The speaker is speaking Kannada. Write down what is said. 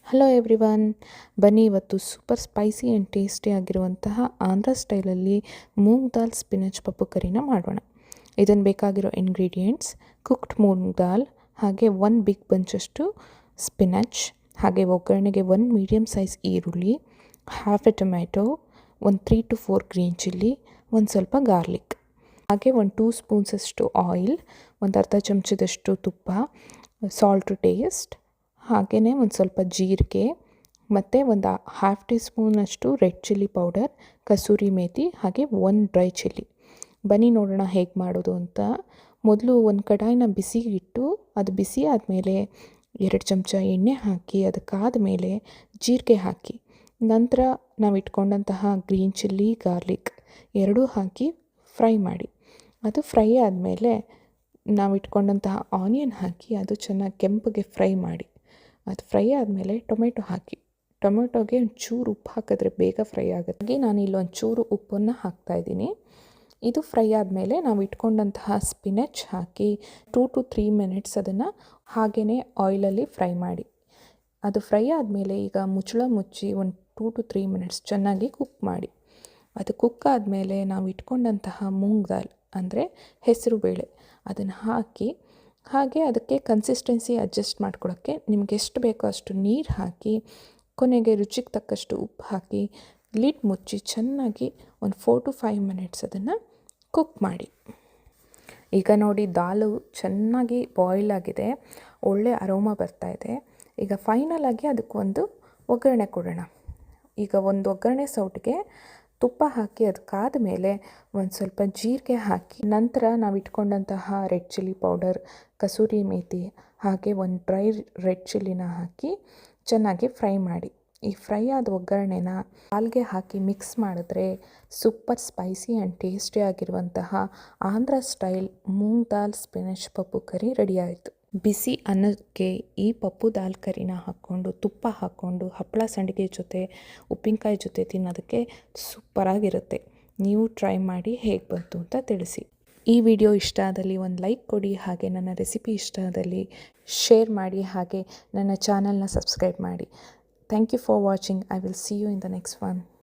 ಹಲೋ ಎವ್ರಿವನ್, ಬನ್ನಿ ಇವತ್ತು ಸೂಪರ್ ಸ್ಪೈಸಿ ಆ್ಯಂಡ್ ಟೇಸ್ಟಿ ಆಗಿರುವಂತಹ ಆಂಧ್ರ ಸ್ಟೈಲಲ್ಲಿ ಮೂಂಗ್ ದಾಲ್ ಸ್ಪಿನಚ್ ಪಪ್ಪು ಕರಿನ ಮಾಡೋಣ. ಇದನ್ನು ಬೇಕಾಗಿರೋ ಇಂಗ್ರೀಡಿಯೆಂಟ್ಸ್: ಕುಕ್ಡ್ ಮೂಂಗ್ ದಾಲ್, ಹಾಗೆ 1 ಬಿಗ್ ಬಂಚಷ್ಟು ಸ್ಪಿನಚ್, ಹಾಗೆ ಒಗ್ಗರಣೆಗೆ 1 ಮೀಡಿಯಮ್ ಸೈಜ್ ಈರುಳ್ಳಿ, ಹಾಫ್ ಎ ಟೊಮ್ಯಾಟೊ, ಒಂದು 3 to 4 ಗ್ರೀನ್ ಚಿಲ್ಲಿ, ಒಂದು ಸ್ವಲ್ಪ ಗಾರ್ಲಿಕ್, ಹಾಗೆ 1 2 ಸ್ಪೂನ್ಸಷ್ಟು ಆಯಿಲ್, ಒಂದು ಅರ್ಧ ಚಮಚದಷ್ಟು ತುಪ್ಪ, ಸಾಲ್ಟ್ ಟು ಟೇಸ್ಟ್, ಹಾಗೆಯೇ ಒಂದು ಸ್ವಲ್ಪ ಜೀರಿಗೆ, ಮತ್ತು ಒಂದು ಹಾಫ್ ಟೀ ಸ್ಪೂನಷ್ಟು red chilli powder, kasuri methi, ಹಾಗೆ 1 ಡ್ರೈ ಚಿಲ್ಲಿ. ಬನ್ನಿ ನೋಡೋಣ ಹೇಗೆ ಮಾಡೋದು ಅಂತ. ಮೊದಲು ಒಂದು ಕಡಾಯಿನ ಬಿಸಿಗಿಟ್ಟು ಅದು ಬಿಸಿ ಆದಮೇಲೆ 2 ಚಮಚ ಎಣ್ಣೆ ಹಾಕಿ ಅದಕ್ಕಾದ ಮೇಲೆ ಜೀರಿಗೆ ಹಾಕಿ, ನಂತರ ನಾವು ಇಟ್ಕೊಂಡಂತಹ ಗ್ರೀನ್ ಚಿಲ್ಲಿ, ಗಾರ್ಲಿಕ್ ಎರಡೂ ಹಾಕಿ ಫ್ರೈ ಮಾಡಿ. ಅದು ಫ್ರೈ ಆದಮೇಲೆ ನಾವು ಇಟ್ಕೊಂಡಂತಹ ಆನಿಯನ್ ಹಾಕಿ ಅದು ಚೆನ್ನಾಗಿ ಕೆಂಪಗೆ ಫ್ರೈ ಮಾಡಿ. ಅದು ಫ್ರೈ ಆದಮೇಲೆ ಟೊಮೆಟೊ ಹಾಕಿ. ಟೊಮೆಟೊಗೆ ಒಂಚೂರು ಉಪ್ಪು ಹಾಕಿದ್ರೆ ಬೇಗ ಫ್ರೈ ಆಗುತ್ತೆ. ಹಾಗೆ ನಾನು ಇಲ್ಲೊಂಚೂರು ಉಪ್ಪನ್ನು ಹಾಕ್ತಾಯಿದ್ದೀನಿ. ಇದು ಫ್ರೈ ಆದಮೇಲೆ ನಾವು ಇಟ್ಕೊಂಡಂತಹ ಸ್ಪಿನಚ್ ಹಾಕಿ 2 to 3 ಮಿನಿಟ್ಸ್ ಅದನ್ನು ಹಾಗೆಯೇ ಆಯಿಲಲ್ಲಿ ಫ್ರೈ ಮಾಡಿ. ಅದು ಫ್ರೈ ಆದಮೇಲೆ ಈಗ ಮುಚ್ಚಳ ಮುಚ್ಚಿ ಒಂದು 2 to 3 ಮಿನಿಟ್ಸ್ ಚೆನ್ನಾಗಿ ಕುಕ್ ಮಾಡಿ. ಅದು ಕುಕ್ ಆದಮೇಲೆ ನಾವು ಇಟ್ಕೊಂಡಂತಹ ಮೂಂಗ್ ದಾಲ್ ಅಂದರೆ ಹೆಸರುಬೇಳೆ ಅದನ್ನು ಹಾಕಿ, ಹಾಗೆ ಅದಕ್ಕೆ ಕನ್ಸಿಸ್ಟೆನ್ಸಿ ಅಡ್ಜಸ್ಟ್ ಮಾಡ್ಕೊಳ್ಳೋಕ್ಕೆ ನಿಮ್ಗೆ ಎಷ್ಟು ಬೇಕೋ ಅಷ್ಟು ನೀರು ಹಾಕಿ, ಕೊನೆಗೆ ರುಚಿಗೆ ತಕ್ಕಷ್ಟು ಉಪ್ಪು ಹಾಕಿ ಲಿಡ್ ಮುಚ್ಚಿ ಚೆನ್ನಾಗಿ ಒಂದು 4 to 5 ಮಿನಿಟ್ಸ್ ಅದನ್ನು ಕುಕ್ ಮಾಡಿ. ಈಗ ನೋಡಿ ದಾಲು ಚೆನ್ನಾಗಿ ಬಾಯ್ಲ್ ಆಗಿದೆ, ಒಳ್ಳೆ ಅರೋಮಾ ಬರ್ತಾಯಿದೆ. ಈಗ ಫೈನಲಾಗಿ ಅದಕ್ಕೊಂದು ಒಗ್ಗರಣೆ ಕೊಡೋಣ. ಈಗ ಒಂದು ಒಗ್ಗರಣೆ ಸೌಟಿಗೆ ತುಪ್ಪ ಹಾಕಿ ಅದಕ್ಕಾದ ಮೇಲೆ ಒಂದು ಸ್ವಲ್ಪ ಜೀರಿಗೆ ಹಾಕಿ, ನಂತರ ನಾವು ಇಟ್ಕೊಂಡಂತಹ red chilli powder, kasuri methi, ಹಾಗೆ ಒಂದು ಡ್ರೈ ರೆಡ್ ಚಿಲ್ಲಿನ ಹಾಕಿ ಚೆನ್ನಾಗಿ ಫ್ರೈ ಮಾಡಿ. ಈ ಫ್ರೈ ಆದ ಒಗ್ಗರಣೆನ ಹಾಲ್ಗೆ ಹಾಕಿ ಮಿಕ್ಸ್ ಮಾಡಿದ್ರೆ ಸೂಪರ್ ಸ್ಪೈಸಿ ಆ್ಯಂಡ್ ಟೇಸ್ಟಿ ಆಗಿರುವಂತಹ ಆಂಧ್ರ ಸ್ಟೈಲ್ ಮೂಂಗ್ ದಾಲ್ ಸ್ಪಿನಚ್ ಪಪ್ಪು ಕರಿ ರೆಡಿಯಾಯಿತು. ಬಿಸಿ ಅನ್ನಕ್ಕೆ ಈ ಪಪ್ಪು ದಾಲ್ ಕರಿನ ಹಾಕ್ಕೊಂಡು, ತುಪ್ಪ ಹಾಕ್ಕೊಂಡು, ಹಪ್ಪಳ ಸಂಡಿಗೆ ಜೊತೆ, ಉಪ್ಪಿನಕಾಯಿ ಜೊತೆ ತಿನ್ನೋದಕ್ಕೆ ಸೂಪರಾಗಿರುತ್ತೆ. ನೀವು ಟ್ರೈ ಮಾಡಿ ಹೇಗೆ ಬಂತು ಅಂತ ತಿಳಿಸಿ. ಈ ವಿಡಿಯೋ ಇಷ್ಟ ಆದಲ್ಲಿ ಒಂದು ಲೈಕ್ ಕೊಡಿ, ಹಾಗೆ ನನ್ನ ರೆಸಿಪಿ ಇಷ್ಟ ಆದಲ್ಲಿ ಶೇರ್ ಮಾಡಿ, ಹಾಗೆ ನನ್ನ ಚಾನಲ್ನ ಸಬ್ಸ್ಕ್ರೈಬ್ ಮಾಡಿ. Thank you for watching. I will see you in the next one.